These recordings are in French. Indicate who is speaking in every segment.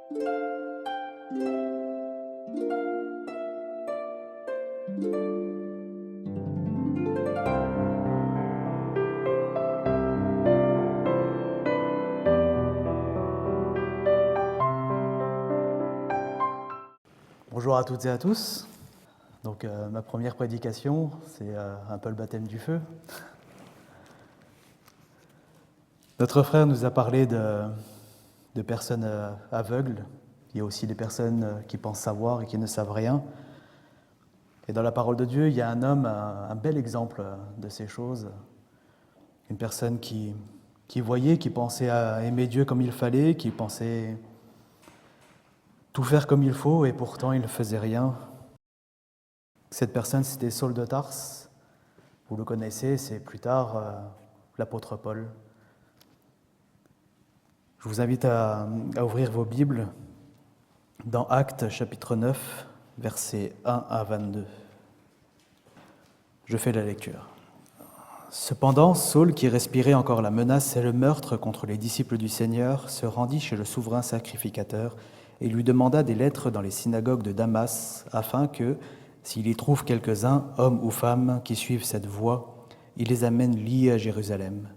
Speaker 1: Bonjour à toutes et à tous. Donc, ma première prédication, c'est un peu le baptême du feu. Notre frère nous a parlé de personnes aveugles. Il y a aussi des personnes qui pensent savoir et qui ne savent rien. Et dans la parole de Dieu, il y a un homme, un bel exemple de ces choses. Une personne qui voyait, qui pensait à aimer Dieu comme il fallait, qui pensait tout faire comme il faut, et pourtant il ne faisait rien. Cette personne, c'était Saul de Tarse. Vous le connaissez, c'est plus tard l'apôtre Paul. Je vous invite à ouvrir vos Bibles dans Actes chapitre 9, versets 1 à 22. Je fais la lecture. Cependant, Saul, qui respirait encore la menace et le meurtre contre les disciples du Seigneur, se rendit chez le souverain sacrificateur et lui demanda des lettres dans les synagogues de Damas, afin que, s'il y trouve quelques-uns, hommes ou femmes, qui suivent cette voie, il les amène liés à Jérusalem.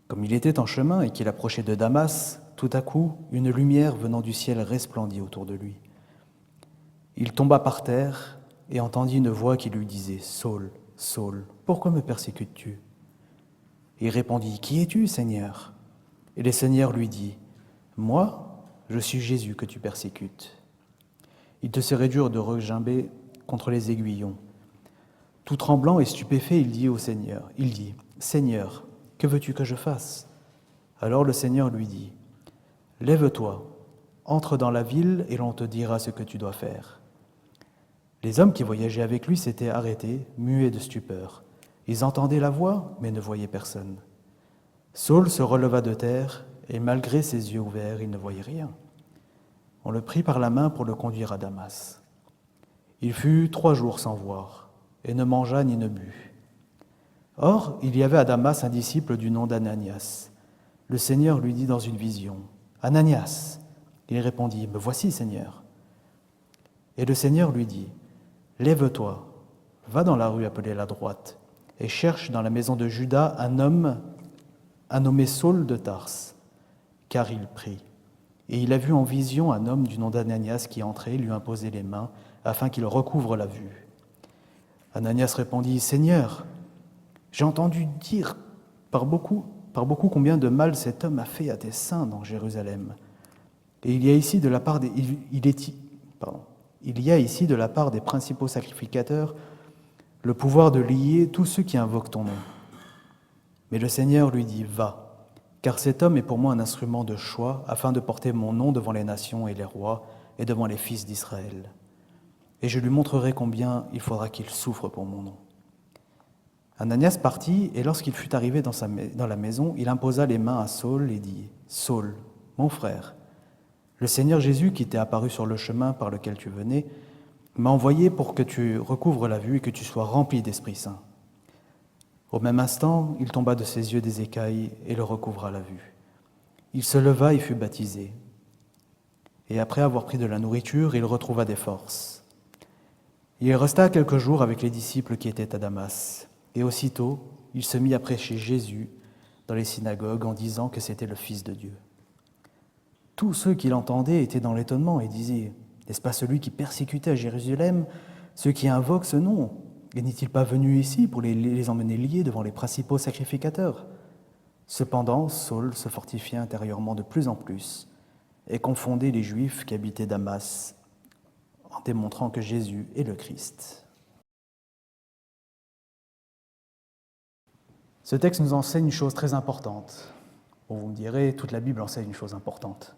Speaker 1: Comme il était en chemin et qu'il approchait de Damas, tout à coup, une lumière venant du ciel resplendit autour de lui. Il tomba par terre et entendit une voix qui lui disait « Saul, Saul, pourquoi me persécutes-tu » Il répondit « Qui es-tu, Seigneur » Et le Seigneur lui dit « Moi, je suis Jésus que tu persécutes. Il te serait dur de regimber contre les aiguillons. » Tout tremblant et stupéfait, il dit « Seigneur, que veux-tu que je fasse » Alors le Seigneur lui dit « Lève-toi, entre dans la ville et l'on te dira ce que tu dois faire. » Les hommes qui voyageaient avec lui s'étaient arrêtés, muets de stupeur. Ils entendaient la voix, mais ne voyaient personne. Saul se releva de terre, et malgré ses yeux ouverts, il ne voyait rien. On le prit par la main pour le conduire à Damas. Il fut 3 jours sans voir, et ne mangea ni ne but. Or, il y avait à Damas un disciple du nom d'Ananias. Le Seigneur lui dit dans une vision, « Ananias !» Il répondit, « Me voici, Seigneur. » Et le Seigneur lui dit, « Lève-toi, va dans la rue appelée la droite, et cherche dans la maison de Judas un homme nommé Saul de Tarse, car il prie. Et il a vu en vision un homme du nom d'Ananias qui entrait, lui imposait les mains, afin qu'il recouvre la vue. Ananias répondit, « Seigneur, j'ai entendu dire par beaucoup combien de mal cet homme a fait à tes saints dans Jérusalem. Et il y a ici de la part des principaux sacrificateurs le pouvoir de lier tous ceux qui invoquent ton nom. » Mais le Seigneur lui dit, « Va, car cet homme est pour moi un instrument de choix, afin de porter mon nom devant les nations et les rois, et devant les fils d'Israël. Et je lui montrerai combien il faudra qu'il souffre pour mon nom. » Ananias partit, et lorsqu'il fut arrivé dans la maison, il imposa les mains à Saul et dit, « Saul, mon frère, le Seigneur Jésus qui t'est apparu sur le chemin par lequel tu venais, m'a envoyé pour que tu recouvres la vue et que tu sois rempli d'Esprit Saint. » Au même instant, il tomba de ses yeux des écailles et le recouvra la vue. Il se leva et fut baptisé. Et après avoir pris de la nourriture, il retrouva des forces. Il resta quelques jours avec les disciples qui étaient à Damas. Et aussitôt, il se mit à prêcher Jésus dans les synagogues en disant que c'était le Fils de Dieu. Tous ceux qui l'entendaient étaient dans l'étonnement et disaient « N'est-ce pas celui qui persécutait à Jérusalem ceux qui invoquent ce nom ? Et n'est-il pas venu ici pour les emmener liés devant les principaux sacrificateurs ?» Cependant, Saul se fortifiait intérieurement de plus en plus et confondait les Juifs qui habitaient Damas en démontrant que Jésus est le Christ. Ce texte nous enseigne une chose très importante. Bon, vous me direz, toute la Bible enseigne une chose importante.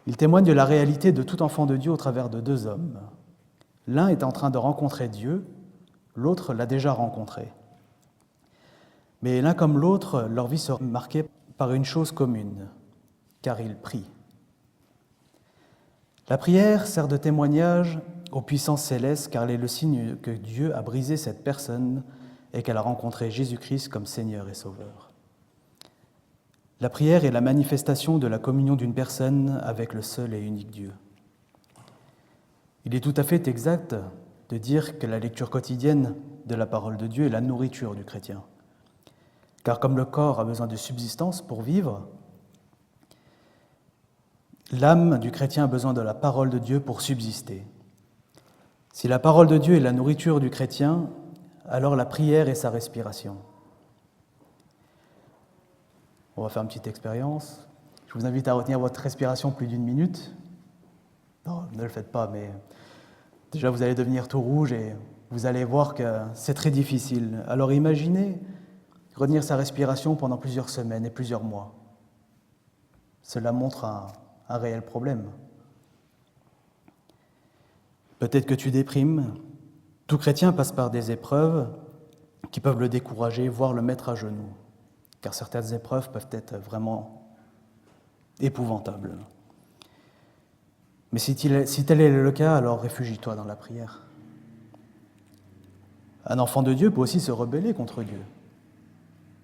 Speaker 1: Il témoigne de la réalité de tout enfant de Dieu au travers de 2 hommes. L'un est en train de rencontrer Dieu, l'autre l'a déjà rencontré. Mais l'un comme l'autre, leur vie sera marquée par une chose commune, car ils prient. La prière sert de témoignage aux puissances célestes, car elle est le signe que Dieu a brisé cette personne et qu'elle a rencontré Jésus-Christ comme Seigneur et Sauveur. La prière est la manifestation de la communion d'une personne avec le seul et unique Dieu. Il est tout à fait exact de dire que la lecture quotidienne de la parole de Dieu est la nourriture du chrétien. Car comme le corps a besoin de subsistance pour vivre, l'âme du chrétien a besoin de la parole de Dieu pour subsister. Si la parole de Dieu est la nourriture du chrétien, alors la prière est sa respiration. On va faire une petite expérience. Je vous invite à retenir votre respiration plus d'1 minute. Non, ne le faites pas, mais déjà vous allez devenir tout rouge et vous allez voir que c'est très difficile. Alors imaginez retenir sa respiration pendant plusieurs semaines et plusieurs mois. Cela montre un réel problème. Peut-être que tu déprimes. Tout chrétien passe par des épreuves qui peuvent le décourager, voire le mettre à genoux, car certaines épreuves peuvent être vraiment épouvantables. Mais si tel est le cas, alors réfugie-toi dans la prière. Un enfant de Dieu peut aussi se rebeller contre Dieu,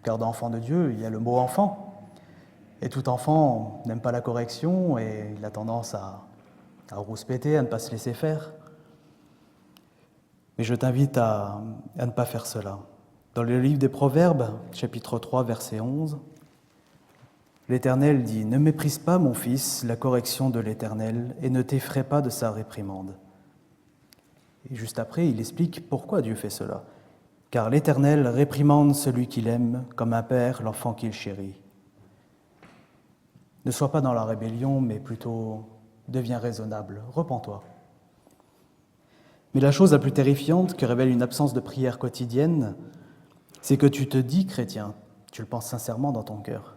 Speaker 1: car dans enfant de Dieu, il y a le mot « enfant ». Et tout enfant n'aime pas la correction et il a tendance à rouspéter, à ne pas se laisser faire. Mais je t'invite à ne pas faire cela. Dans le livre des Proverbes, chapitre 3, verset 11, l'Éternel dit « Ne méprise pas, mon fils, la correction de l'Éternel, et ne t'effraie pas de sa réprimande. » Et juste après, il explique pourquoi Dieu fait cela. « Car l'Éternel réprimande celui qu'il aime, comme un père l'enfant qu'il chérit. » Ne sois pas dans la rébellion, mais plutôt deviens raisonnable, repens-toi. Mais la chose la plus terrifiante que révèle une absence de prière quotidienne, c'est que tu te dis chrétien, tu le penses sincèrement dans ton cœur,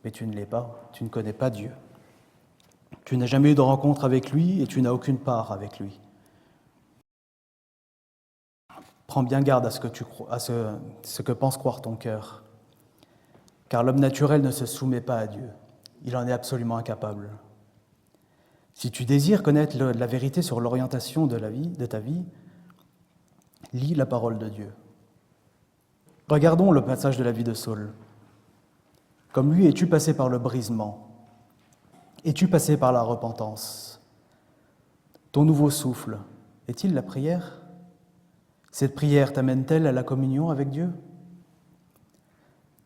Speaker 1: mais tu ne l'es pas, tu ne connais pas Dieu. Tu n'as jamais eu de rencontre avec lui et tu n'as aucune part avec lui. Prends bien garde à ce que pense croire ton cœur, car l'homme naturel ne se soumet pas à Dieu, il en est absolument incapable. Si tu désires connaître la vérité sur l'orientation de ta vie, lis la parole de Dieu. Regardons le passage de la vie de Saul. Comme lui, es-tu passé par le brisement? Es-tu passé par la repentance? Ton nouveau souffle, est-il la prière? Cette prière t'amène-t-elle à la communion avec Dieu?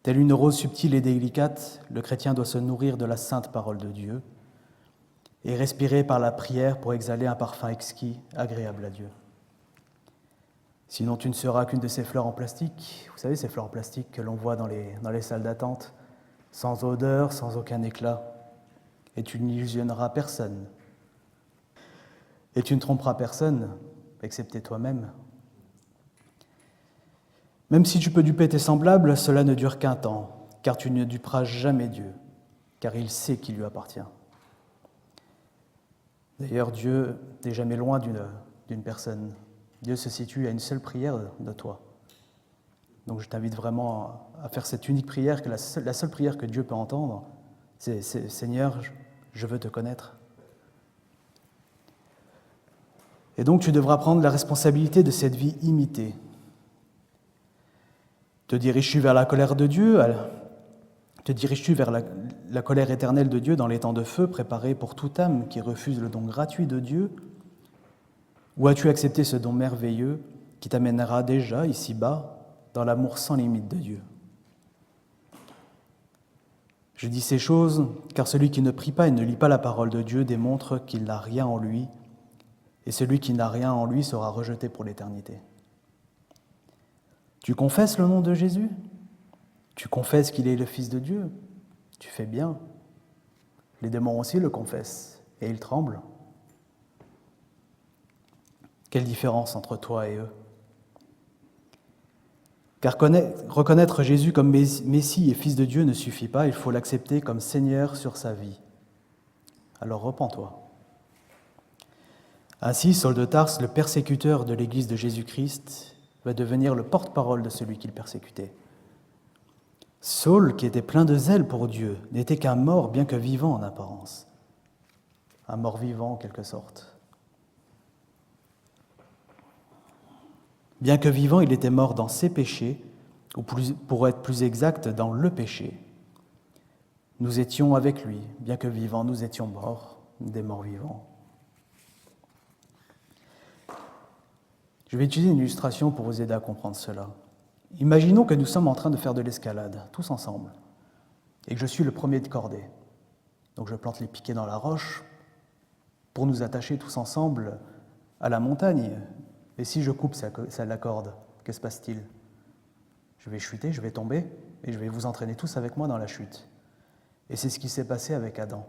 Speaker 1: Telle une rose subtile et délicate, le chrétien doit se nourrir de la sainte parole de Dieu et respirer par la prière pour exhaler un parfum exquis, agréable à Dieu. Sinon, tu ne seras qu'une de ces fleurs en plastique. Vous savez, ces fleurs en plastique que l'on voit dans les salles d'attente, sans odeur, sans aucun éclat. Et tu n'illusionneras personne. Et tu ne tromperas personne, excepté toi-même. Même si tu peux duper tes semblables, cela ne dure qu'un temps, car tu ne duperas jamais Dieu, car il sait qui lui appartient. D'ailleurs, Dieu n'est jamais loin d'une personne. Dieu se situe à une seule prière de toi. Donc je t'invite vraiment à faire cette unique prière, que la seule prière que Dieu peut entendre, c'est « Seigneur, je veux te connaître ». Et donc tu devras prendre la responsabilité de cette vie imitée. Te diriges-tu vers la colère de Dieu? Te diriges-tu vers la colère éternelle de Dieu dans les temps de feu préparés pour toute âme qui refuse le don gratuit de Dieu? Ou as-tu accepté ce don merveilleux qui t'amènera déjà, ici-bas, dans l'amour sans limite de Dieu? Je dis ces choses car celui qui ne prie pas et ne lit pas la parole de Dieu démontre qu'il n'a rien en lui, et celui qui n'a rien en lui sera rejeté pour l'éternité. Tu confesses le nom de Jésus? Tu confesses qu'il est le Fils de Dieu? Tu fais bien. Les démons aussi le confessent, et ils tremblent. Quelle différence entre toi et eux? Car reconnaître Jésus comme Messie et Fils de Dieu ne suffit pas, il faut l'accepter comme Seigneur sur sa vie. Alors repens-toi. Ainsi, Saul de Tarse, le persécuteur de l'Église de Jésus-Christ, va devenir le porte-parole de celui qu'il persécutait. Saul, qui était plein de zèle pour Dieu, n'était qu'un mort bien que vivant en apparence. Un mort vivant en quelque sorte. Bien que vivant, il était mort dans ses péchés, ou pour être plus exact, dans le péché. Nous étions avec lui, bien que vivants, nous étions morts, des morts vivants. Je vais utiliser une illustration pour vous aider à comprendre cela. Imaginons que nous sommes en train de faire de l'escalade, tous ensemble, et que je suis le premier de cordée. Donc je plante les piquets dans la roche pour nous attacher tous ensemble à la montagne. Et si je coupe la corde, que se passe-t-il? Je vais chuter, je vais tomber, et je vais vous entraîner tous avec moi dans la chute. Et c'est ce qui s'est passé avec Adam.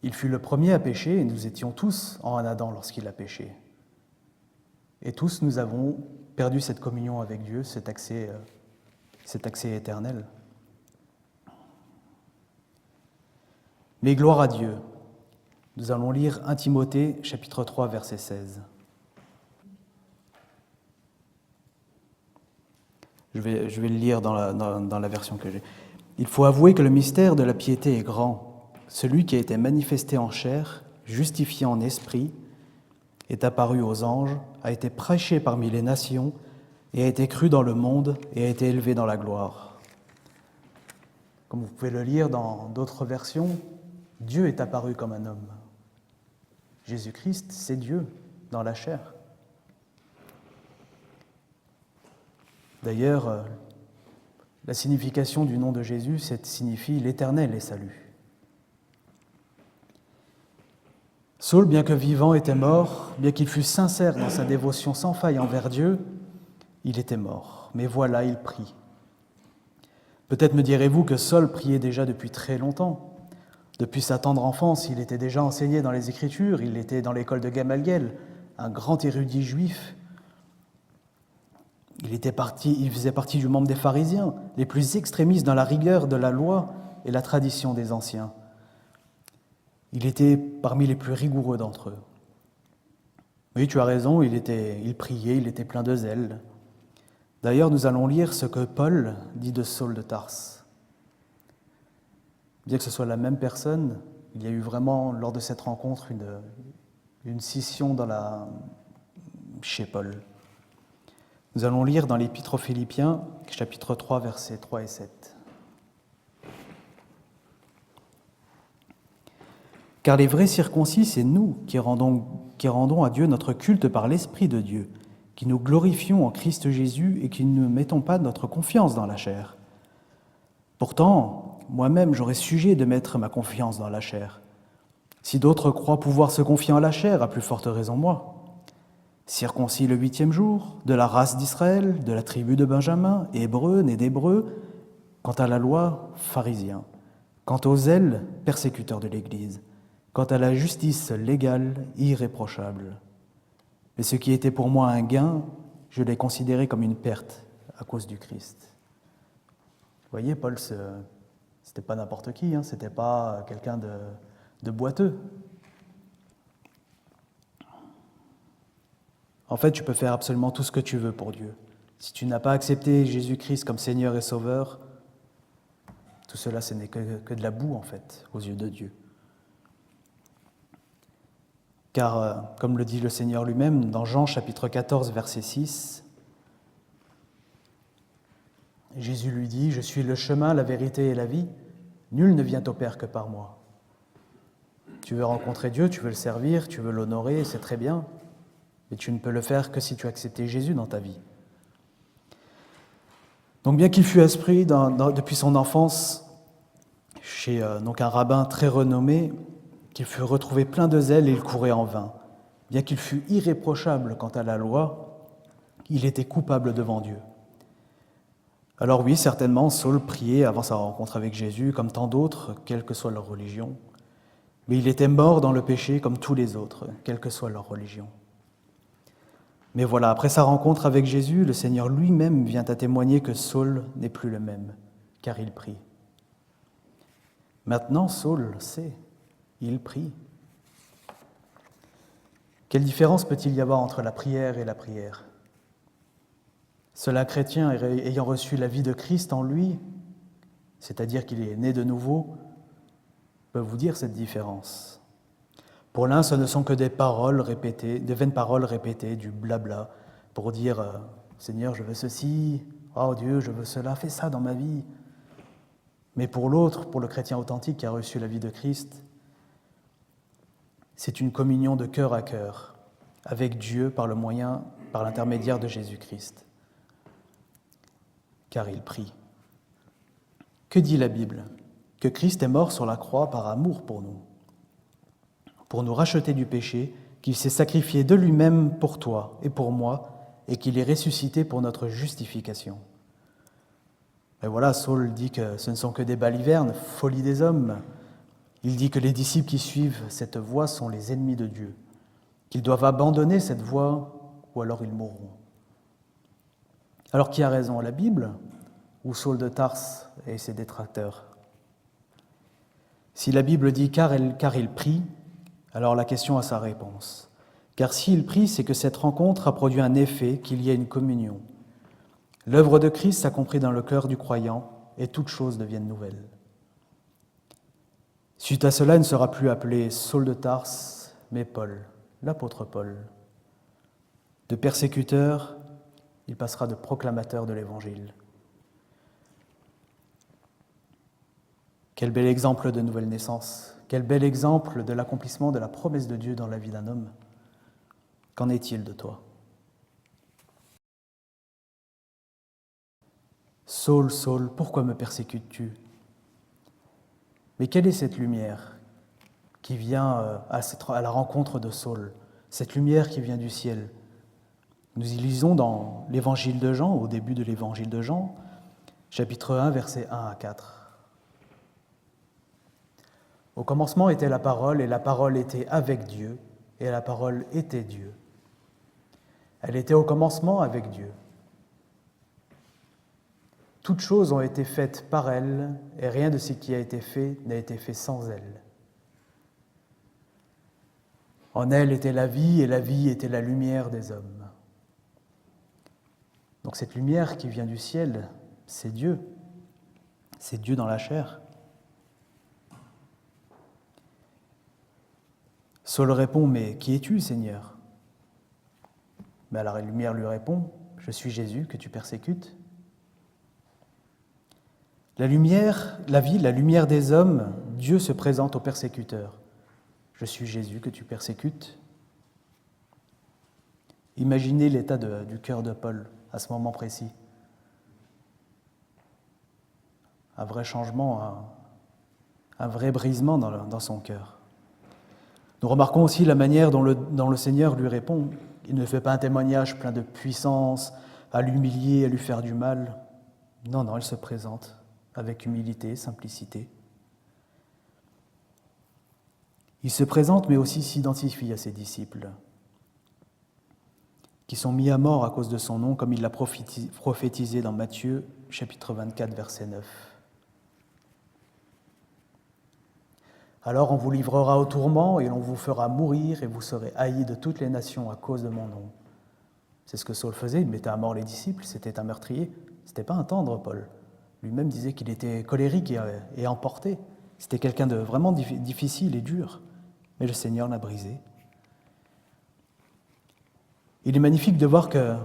Speaker 1: Il fut le premier à pécher, et nous étions tous en Adam lorsqu'il a péché. Et tous, nous avons perdu cette communion avec Dieu, cet accès éternel. Mais gloire à Dieu. Nous allons lire 1 Timothée, chapitre 3, verset 16. Je vais le lire dans la version que j'ai. « Il faut avouer que le mystère de la piété est grand. Celui qui a été manifesté en chair, justifié en esprit, est apparu aux anges, a été prêché parmi les nations, et a été cru dans le monde, et a été élevé dans la gloire. » Comme vous pouvez le lire dans d'autres versions, Dieu est apparu comme un homme. Jésus-Christ, c'est Dieu dans la chair. D'ailleurs, la signification du nom de Jésus, signifie l'Éternel est salut. Saul, bien que vivant, était mort, bien qu'il fût sincère dans sa dévotion sans faille envers Dieu, il était mort. Mais voilà, il prie. Peut-être me direz-vous que Saul priait déjà depuis très longtemps. Depuis sa tendre enfance, il était déjà enseigné dans les Écritures, il était dans l'école de Gamaliel, un grand érudit juif. Il faisait partie du membre des pharisiens, les plus extrémistes dans la rigueur de la loi et la tradition des anciens. Il était parmi les plus rigoureux d'entre eux. Oui, tu as raison, il priait, il était plein de zèle. D'ailleurs, nous allons lire ce que Paul dit de Saul de Tarse. Bien que ce soit la même personne, il y a eu vraiment, lors de cette rencontre, une scission chez Paul. Nous allons lire dans l'Épître aux Philippiens, chapitre 3, versets 3 et 7. « Car les vrais circoncis, c'est nous qui rendons à Dieu notre culte par l'Esprit de Dieu, qui nous glorifions en Christ Jésus et qui ne mettons pas notre confiance dans la chair. Pourtant, moi-même, j'aurais sujet de mettre ma confiance dans la chair. Si d'autres croient pouvoir se confier en la chair, à plus forte raison moi. Circoncis le 8e jour, de la race d'Israël, de la tribu de Benjamin, hébreu, né d'Hébreu, quant à la loi, pharisien, quant au zèle, persécuteur de l'Église, quant à la justice légale, irréprochable. Mais ce qui était pour moi un gain, je l'ai considéré comme une perte à cause du Christ. » Vous voyez, Paul, c'était pas n'importe qui, c'était pas quelqu'un de boiteux. En fait, tu peux faire absolument tout ce que tu veux pour Dieu. Si tu n'as pas accepté Jésus-Christ comme Seigneur et Sauveur, tout cela, ce n'est que de la boue, en fait, aux yeux de Dieu. Car, comme le dit le Seigneur lui-même, dans Jean chapitre 14, verset 6, Jésus lui dit « Je suis le chemin, la vérité et la vie. Nul ne vient au Père que par moi. » Tu veux rencontrer Dieu, tu veux le servir, tu veux l'honorer, c'est très bien. Mais tu ne peux le faire que si tu as accepté Jésus dans ta vie. Donc bien qu'il fût instruit depuis son enfance chez un rabbin très renommé, qu'il fût retrouvé plein de zèle et il courait en vain. Bien qu'il fût irréprochable quant à la loi, il était coupable devant Dieu. Alors oui, certainement, Saul priait avant sa rencontre avec Jésus, comme tant d'autres, quelle que soit leur religion. Mais il était mort dans le péché comme tous les autres, quelle que soit leur religion. Mais voilà, après sa rencontre avec Jésus, le Seigneur lui-même vient à témoigner que Saul n'est plus le même, car il prie. Maintenant, Saul sait, il prie. Quelle différence peut-il y avoir entre la prière et la prière ? Seul un chrétien ayant reçu la vie de Christ en lui, c'est-à-dire qu'il est né de nouveau, peut vous dire cette différence. Pour l'un, ce ne sont que des paroles répétées, des vaines paroles répétées, du blabla, pour dire « Seigneur, je veux ceci, oh Dieu, je veux cela, fais ça dans ma vie ». Mais pour l'autre, pour le chrétien authentique qui a reçu la vie de Christ, c'est une communion de cœur à cœur avec Dieu par l'intermédiaire de Jésus-Christ. Car il prie. Que dit la Bible ? Que Christ est mort sur la croix par amour pour nous racheter du péché, qu'il s'est sacrifié de lui-même pour toi et pour moi, et qu'il est ressuscité pour notre justification. Et voilà, Saul dit que ce ne sont que des balivernes, folie des hommes. Il dit que les disciples qui suivent cette voie sont les ennemis de Dieu, qu'ils doivent abandonner cette voie ou alors ils mourront. Alors qui a raison, la Bible ou Saul de Tarse et ses détracteurs ? Si la Bible dit car il prie, alors la question a sa réponse. Car s'il prie, c'est que cette rencontre a produit un effet, qu'il y ait une communion. L'œuvre de Christ s'accomplit dans le cœur du croyant et toutes choses deviennent nouvelles. Suite à cela, il ne sera plus appelé Saul de Tarse, mais Paul, l'apôtre Paul. De persécuteur, il passera de proclamateur de l'Évangile. Quel bel exemple de nouvelle naissance, quel bel exemple de l'accomplissement de la promesse de Dieu dans la vie d'un homme. Qu'en est-il de toi ? Saul, Saul, pourquoi me persécutes-tu ? Mais quelle est cette lumière qui vient à la rencontre de Saul, cette lumière qui vient du ciel ? Nous y lisons dans l'Évangile de Jean, au début de l'Évangile de Jean, chapitre 1, versets 1 à 4. Au commencement était la parole, et la parole était avec Dieu, et la parole était Dieu. Elle était au commencement avec Dieu. Toutes choses ont été faites par elle, et rien de ce qui a été fait n'a été fait sans elle. En elle était la vie, et la vie était la lumière des hommes. Donc cette lumière qui vient du ciel, c'est Dieu. C'est Dieu dans la chair. Saul répond, « Mais qui es-tu, Seigneur ?» Mais la lumière lui répond, « Je suis Jésus que tu persécutes. » La lumière, la vie, la lumière des hommes, Dieu se présente aux persécuteurs. « Je suis Jésus que tu persécutes. » Imaginez l'état du cœur de Paul à ce moment précis. Un vrai changement, un vrai brisement dans son cœur. Nous remarquons aussi la manière dont le Seigneur lui répond. Il ne fait pas un témoignage plein de puissance, à l'humilier, à lui faire du mal. Non, il se présente avec humilité, simplicité. Il se présente, mais aussi s'identifie à ses disciples, qui sont mis à mort à cause de son nom, comme il l'a prophétisé dans Matthieu, chapitre 24, verset 9. Alors on vous livrera au tourment et l'on vous fera mourir et vous serez haïs de toutes les nations à cause de mon nom. C'est ce que Saul faisait, il mettait à mort les disciples, c'était un meurtrier. C'était pas un tendre, Paul. Lui-même disait qu'il était colérique et emporté. C'était quelqu'un de vraiment difficile et dur. Mais le Seigneur l'a brisé. Il est magnifique de voir que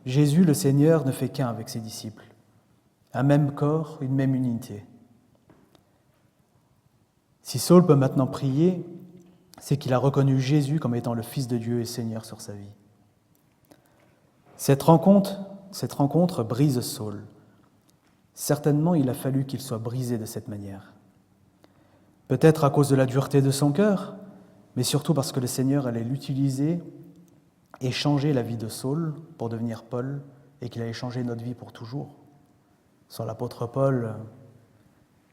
Speaker 1: Jésus, le Seigneur, ne fait qu'un avec ses disciples. Un même corps, une même unité. Si Saul peut maintenant prier, c'est qu'il a reconnu Jésus comme étant le Fils de Dieu et Seigneur sur sa vie. Cette rencontre brise Saul. Certainement, il a fallu qu'il soit brisé de cette manière. Peut-être à cause de la dureté de son cœur, mais surtout parce que le Seigneur allait l'utiliser et changer la vie de Saul pour devenir Paul, et qu'il allait changer notre vie pour toujours. Sans l'apôtre Paul,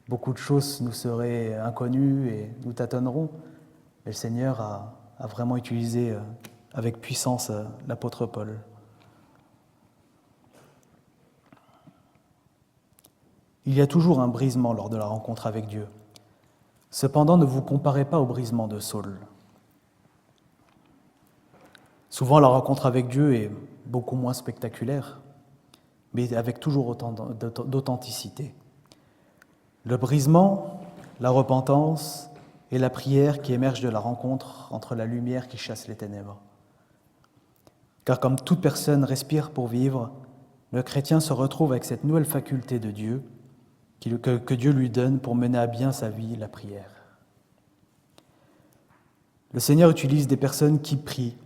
Speaker 1: beaucoup de choses nous seraient inconnues et nous tâtonnerons. Mais le Seigneur a vraiment utilisé avec puissance l'apôtre Paul. Il y a toujours un brisement lors de la rencontre avec Dieu. Cependant, ne vous comparez pas au brisement de Saul. Souvent, la rencontre avec Dieu est beaucoup moins spectaculaire, mais avec toujours autant d'authenticité. Le brisement, la repentance et la prière qui émergent de la rencontre entre la lumière qui chasse les ténèbres. Car comme toute personne respire pour vivre, le chrétien se retrouve avec cette nouvelle faculté de Dieu, que Dieu lui donne pour mener à bien sa vie, la prière. Le Seigneur utilise des personnes qui prient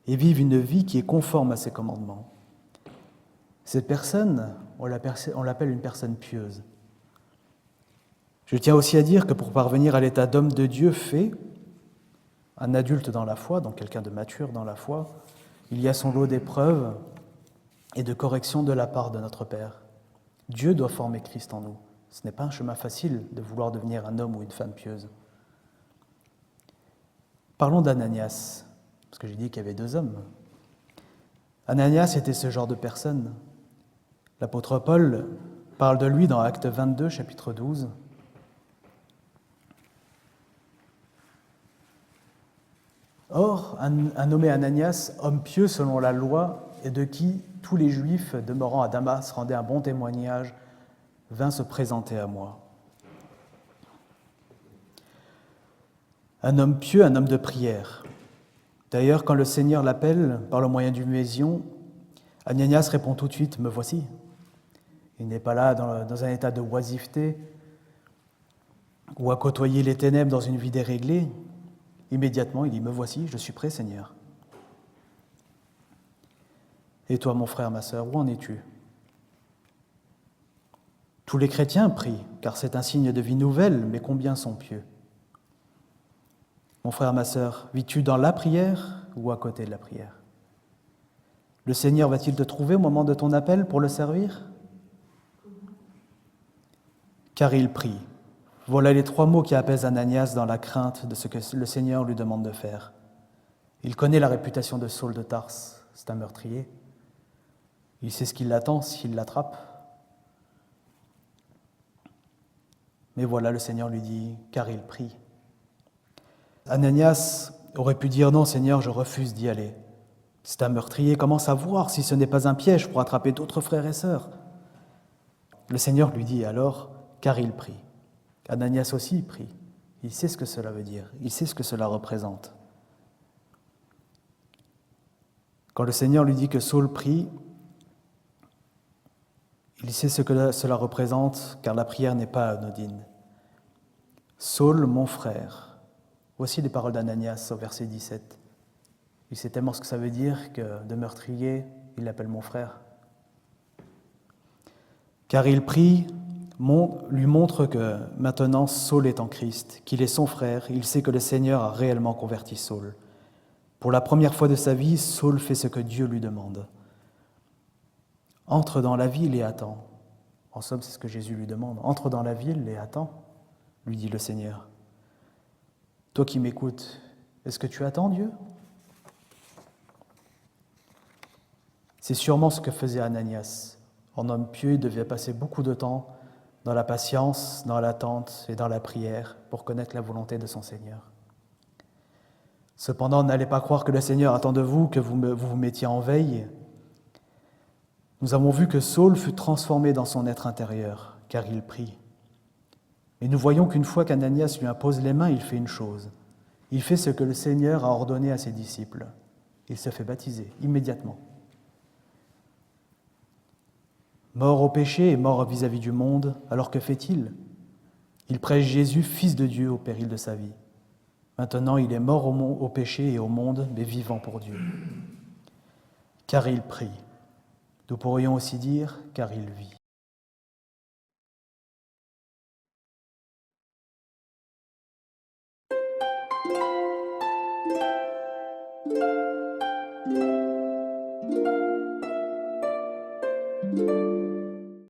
Speaker 1: et vivent une vie qui est conforme à ses commandements. Cette personne, on l'appelle une personne pieuse. Je tiens aussi à dire que pour parvenir à l'état d'homme de Dieu fait, un adulte dans la foi, donc quelqu'un de mature dans la foi, il y a son lot d'épreuves et de corrections de la part de notre Père. Dieu doit former Christ en nous. Ce n'est pas un chemin facile de vouloir devenir un homme ou une femme pieuse. Parlons d'Ananias, parce que j'ai dit qu'il y avait deux hommes. Ananias était ce genre de personne. L'apôtre Paul parle de lui dans Actes 22, chapitre 12. Or, un nommé Ananias, homme pieux selon la loi, et de qui tous les Juifs demeurant à Damas rendaient un bon témoignage, vint se présenter à moi. Un homme pieux, un homme de prière. D'ailleurs, quand le Seigneur l'appelle par le moyen du Muésion, Ananias répond tout de suite « Me voici ». Il n'est pas là dans un état de oisiveté ou à côtoyer les ténèbres dans une vie déréglée. Immédiatement, il dit « Me voici, je suis prêt, Seigneur ». Et toi, mon frère, ma sœur, où en es-tu ? Tous les chrétiens prient, car c'est un signe de vie nouvelle, mais combien sont pieux ? Mon frère, ma sœur, vis-tu dans la prière ou à côté de la prière ? Le Seigneur va-t-il te trouver au moment de ton appel pour le servir ? Car il prie. Voilà les 3 mots qui apaisent Ananias dans la crainte de ce que le Seigneur lui demande de faire. Il connaît la réputation de Saul de Tarse, c'est un meurtrier. Il sait ce qui l'attend s'il l'attrape. Mais voilà, le Seigneur lui dit, car il prie. Ananias aurait pu dire « Non, Seigneur, je refuse d'y aller. C'est un meurtrier, comment savoir si ce n'est pas un piège pour attraper d'autres frères et sœurs ?» Le Seigneur lui dit alors « Car il prie. » Ananias aussi prie. Il sait ce que cela veut dire, il sait ce que cela représente. Quand le Seigneur lui dit que Saul prie, il sait ce que cela représente, car la prière n'est pas anodine. « Saul, mon frère », voici les paroles d'Ananias au verset 17. Il sait tellement ce que ça veut dire que de meurtrier, il l'appelle mon frère. Car il prie, lui montre que maintenant Saul est en Christ, qu'il est son frère, il sait que le Seigneur a réellement converti Saul. Pour la première fois de sa vie, Saul fait ce que Dieu lui demande. Entre dans la ville et attends. En somme, c'est ce que Jésus lui demande. Entre dans la ville et attends, lui dit le Seigneur. Toi qui m'écoutes, est-ce que tu attends Dieu ? C'est sûrement ce que faisait Ananias. En homme pieux, il devait passer beaucoup de temps dans la patience, dans l'attente et dans la prière pour connaître la volonté de son Seigneur. Cependant, n'allez pas croire que le Seigneur attend de vous que vous vous mettiez en veille. Nous avons vu que Saul fut transformé dans son être intérieur, car il prie. Et nous voyons qu'une fois qu'Ananias lui impose les mains, il fait une chose. Il fait ce que le Seigneur a ordonné à ses disciples. Il se fait baptiser immédiatement. Mort au péché et mort vis-à-vis du monde, alors que fait-il ? Il prêche Jésus, Fils de Dieu, au péril de sa vie. Maintenant, il est mort au péché et au monde, mais vivant pour Dieu. Car il prie. Nous pourrions aussi dire, car il vit.